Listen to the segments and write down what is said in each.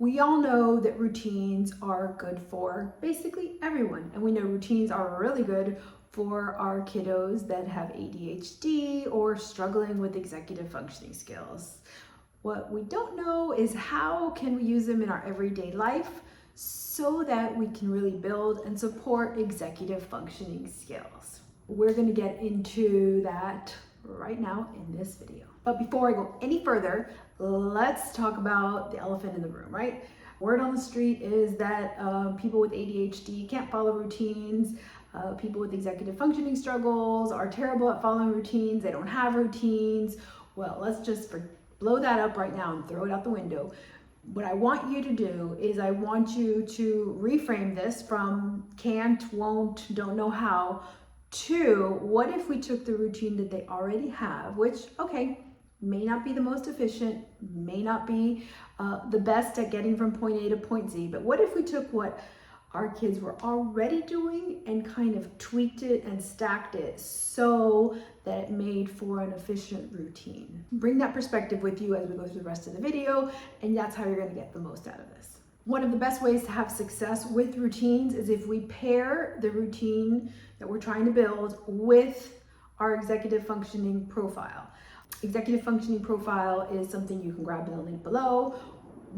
We all know that routines are good for basically everyone. And we know routines are really good for our kiddos that have ADHD or struggling with executive functioning skills. What we don't know is how can we use them in our everyday life so that we can really build and support executive functioning skills. We're going to get into that right now in this video. But before I go any further, let's talk about the elephant in the room, right? Word on the street is that people with ADHD can't follow routines. People with executive functioning struggles are terrible at following routines. They don't have routines. Well, let's just blow that up right now and throw it out the window. What I want you to do is I want you to reframe this from can't, won't, don't know how to what if we took the routine that they already have, which, okay, may not be the most efficient, may not be the best at getting from point A to point Z, but what if we took what our kids were already doing and kind of tweaked it and stacked it so that it made for an efficient routine? Bring that perspective with you as we go through the rest of the video, and that's how you're going to get the most out of this. One of the best ways to have success with routines is if we pair the routine that we're trying to build with our executive functioning profile. Executive functioning profile is something you can grab in the link below.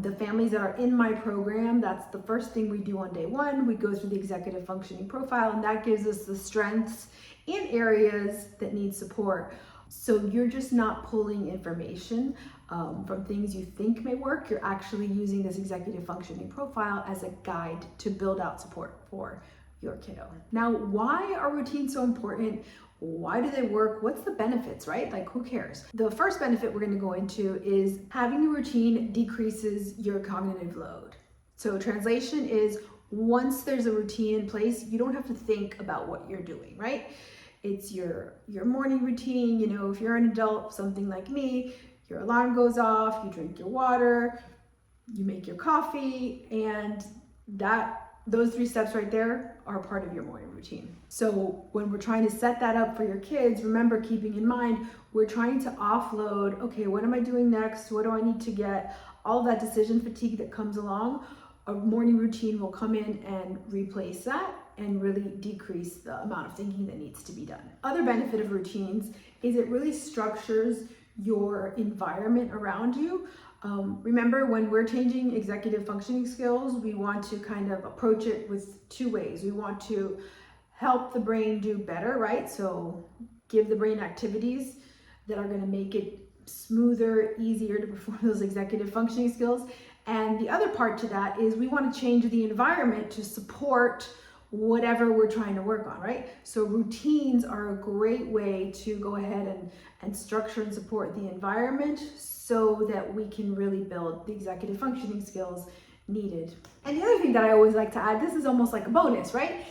The families that are in my program, that's the first thing we do on day one. We go through the executive functioning profile, and that gives us the strengths in areas that need support. So you're just not pulling information from things you think may work. You're actually using this executive functioning profile as a guide to build out support for your kiddo. Now, why are routines so important? Why do they work? What's the benefits, right? Like, who cares? The first benefit we're going to go into is having a routine decreases your cognitive load. So translation is, once there's a routine in place, you don't have to think about what you're doing, right? It's your morning routine. You know, if you're an adult, something like me, your alarm goes off, you drink your water, you make your coffee, and those 3 steps right there are part of your morning routine. So when we're trying to set that up for your kids, remember, keeping in mind, we're trying to offload, okay, what am I doing next? What do I need to get? All that decision fatigue that comes along, a morning routine will come in and replace that and really decrease the amount of thinking that needs to be done. Other benefit of routines is it really structures your environment around you. Remember, when we're changing executive functioning skills, we want to kind of approach it with 2 ways. We want to help the brain do better, right? So give the brain activities that are going to make it smoother, easier to perform those executive functioning skills. And the other part to that is we want to change the environment to support whatever we're trying to work on, right? So routines are a great way to go ahead and structure and support the environment so that we can really build the executive functioning skills needed. And the other thing that I always like to add, this is almost like a bonus, right?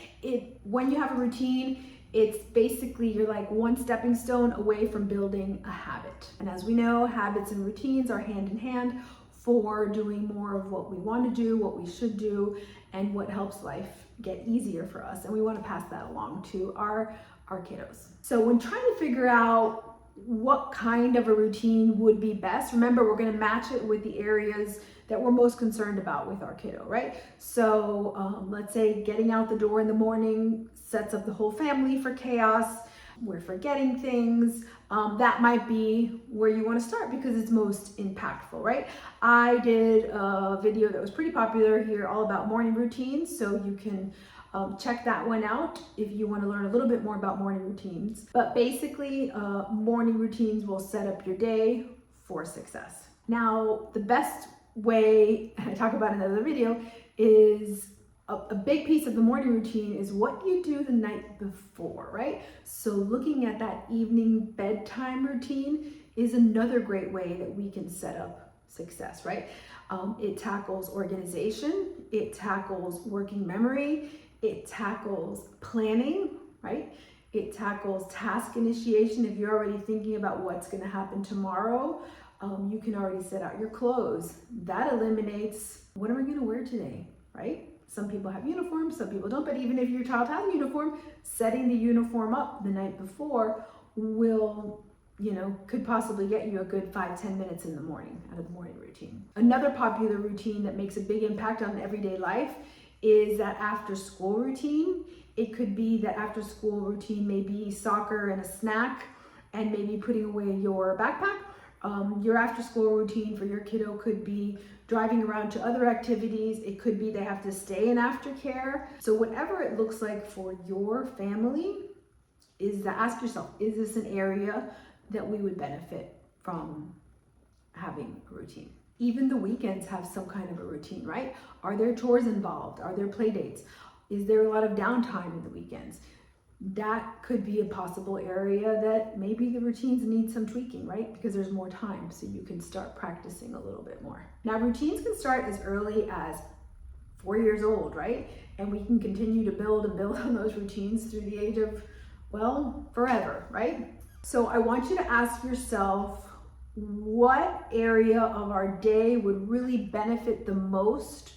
When you have a routine, it's basically you're like one stepping stone away from building a habit. And as we know, habits and routines are hand in hand for doing more of what we want to do, what we should do, and what helps life get easier for us. And we want to pass that along to our kiddos. So when trying to figure out what kind of a routine would be best, remember, we're going to match it with the areas that we're most concerned about with our kiddo, right? So let's say getting out the door in the morning sets up the whole family for chaos. We're forgetting things. That might be where you want to start because it's most impactful, right? I did a video that was pretty popular here all about morning routines, so you can check that one out if you want to learn a little bit more about morning routines. But basically, morning routines will set up your day for success. Now, the best way, and I talk about in another video, is a big piece of the morning routine is what you do the night before, right? So looking at that evening bedtime routine is another great way that we can set up success, right? It tackles organization, it tackles working memory, it tackles planning, right? It tackles task initiation. If you're already thinking about what's going to happen tomorrow, you can already set out your clothes. That eliminates, what am I going to wear today, right? Some people have uniforms, some people don't, but even if your child has a uniform, setting the uniform up the night before will could possibly get you a good 5-10 minutes in the morning out of the morning routine. Another popular routine that makes a big impact on everyday life is that after school routine. It could be that after school routine, maybe soccer and a snack, and maybe putting away your backpack. Your after school routine for your kiddo could be driving around to other activities. It could be they have to stay in aftercare. So whatever it looks like for your family, is to ask yourself, is this an area that we would benefit from having a routine? Even the weekends have some kind of a routine, right? Are there chores involved? Are there play dates? Is there a lot of downtime in the weekends? That could be a possible area that maybe the routines need some tweaking, right? Because there's more time, so you can start practicing a little bit more. Now, routines can start as early as 4 years old, right? And we can continue to build and build on those routines through the age of, well, forever, right? So I want you to ask yourself, what area of our day would really benefit the most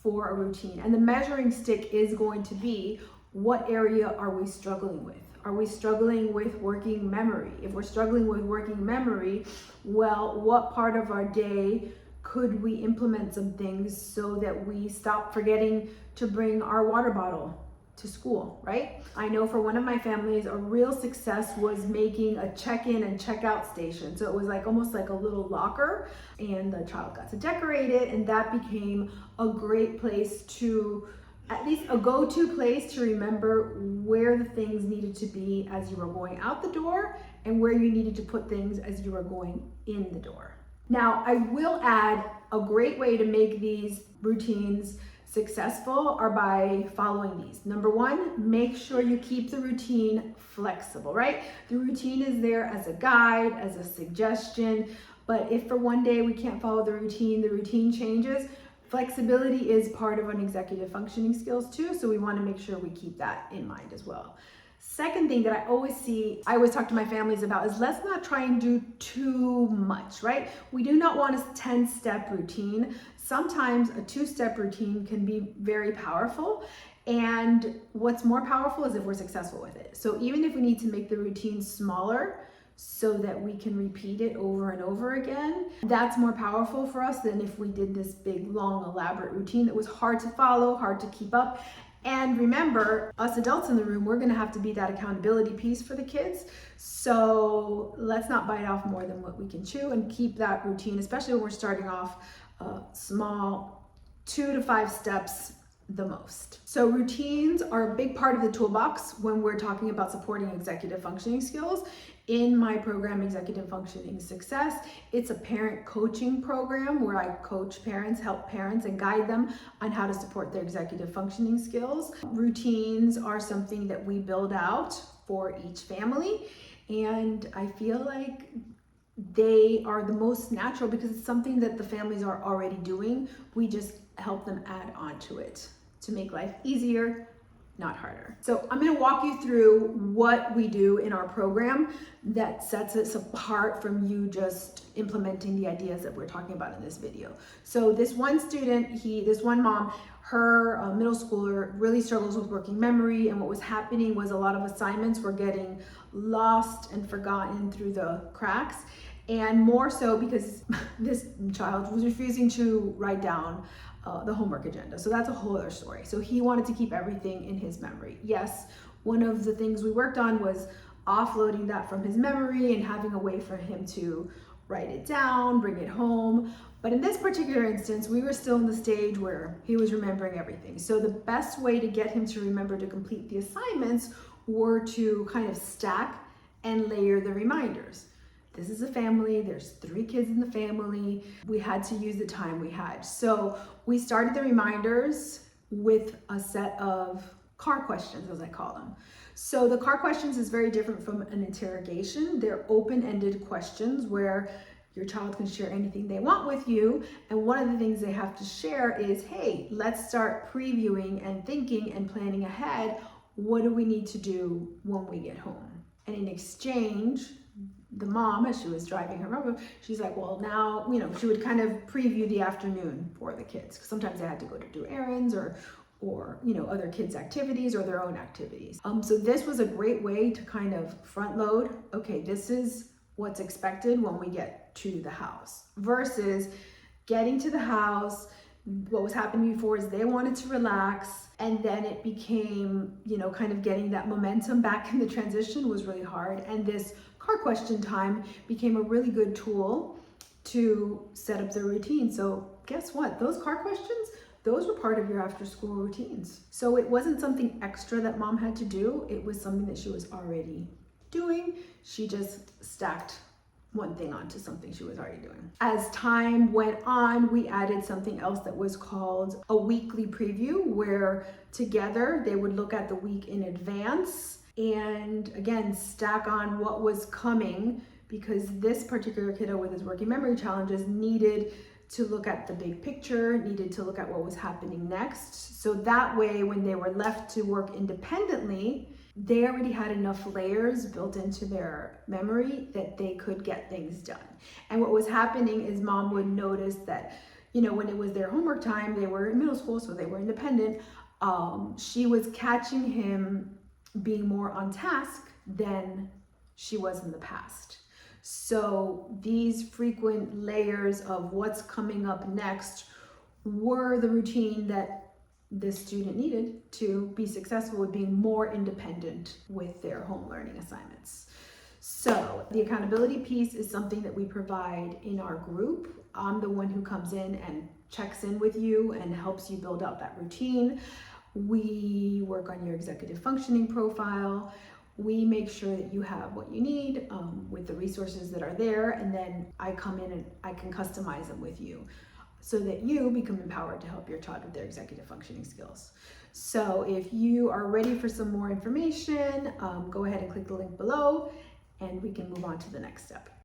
for a routine? And the measuring stick is going to be, what area are we struggling with? Are we struggling with working memory? If we're struggling with working memory, well, what part of our day could we implement some things so that we stop forgetting to bring our water bottle to school, right? I know for one of my families, a real success was making a check-in and check-out station. So it was like almost like a little locker, and the child got to decorate it, and that became a great place to, at least a go-to place to remember where the things needed to be as you were going out the door and where you needed to put things as you were going in the door. Now, I will add, a great way to make these routines successful are by following these. Number one, make sure you keep the routine flexible, right? The routine is there as a guide, as a suggestion, but if for one day we can't follow the routine changes. Flexibility is part of an executive functioning skills too, so we want to make sure we keep that in mind as well. Second thing that I always talk to my families about is, let's not try and do too much, right? We do not want a 10-step routine. Sometimes a 2-step routine can be very powerful, and what's more powerful is if we're successful with it. So even if we need to make the routine smaller so that we can repeat it over and over again, that's more powerful for us than if we did this big, long, elaborate routine that was hard to follow, hard to keep up. And remember, us adults in the room, we're gonna have to be that accountability piece for the kids. So let's not bite off more than what we can chew, and keep that routine, especially when we're starting off small, 2 to 5 steps the most. So routines are a big part of the toolbox when we're talking about supporting executive functioning skills. In my program, Executive Functioning Success, it's a parent coaching program where I coach parents, help parents, and guide them on how to support their executive functioning skills. Routines are something that we build out for each family, and I feel like they are the most natural because it's something that the families are already doing. We just help them add on to it to make life easier, not harder. So I'm gonna walk you through what we do in our program that sets us apart from you just implementing the ideas that we're talking about in this video. So this one student, this one mom, her middle schooler really struggles with working memory, and what was happening was a lot of assignments were getting lost and forgotten through the cracks, and more so because this child was refusing to write down the homework agenda. So that's a whole other story. So he wanted to keep everything in his memory. Yes, one of the things we worked on was offloading that from his memory and having a way for him to write it down, bring it home. But in this particular instance, we were still in the stage where he was remembering everything. So the best way to get him to remember to complete the assignments were to kind of stack and layer the reminders. This is a family, there's 3 kids in the family. We had to use the time we had. So we started the reminders with a set of car questions, as I call them. So the car questions is very different from an interrogation. They're open-ended questions where your child can share anything they want with you. And one of the things they have to share is, hey, let's start previewing and thinking and planning ahead. What do we need to do when we get home? And in exchange, the mom, as she was driving her home, she's like, well, now, she would kind of preview the afternoon for the kids, because sometimes they had to go to do errands or other kids' activities or their own activities. So this was a great way to kind of front load. Okay, this is what's expected when we get to the house versus getting to the house. What was happening before is they wanted to relax, and then it became, kind of getting that momentum back in the transition was really hard. And this car question time became a really good tool to set up the routine. So guess what? Those car questions, those were part of your after school routines. So it wasn't something extra that mom had to do. It was something that she was already doing. She just stacked one thing onto something she was already doing. As time went on, we added something else that was called a weekly preview, where together they would look at the week in advance and again stack on what was coming, because this particular kiddo with his working memory challenges needed to look at the big picture, needed to look at what was happening next. So that way, when they were left to work independently, they already had enough layers built into their memory that they could get things done. And what was happening is mom would notice that, when it was their homework time, they were in middle school, so they were independent. She was catching him being more on task than she was in the past. So these frequent layers of what's coming up next were the routine that this student needed to be successful with being more independent with their home learning assignments. So the accountability piece is something that we provide in our group. I'm the one who comes in and checks in with you and helps you build out that routine. We work on your executive functioning profile. We make sure that you have what you need with the resources that are there, and then I come in and I can customize them with you, so that you become empowered to help your child with their executive functioning skills. So if you are ready for some more information, go ahead and click the link below and we can move on to the next step.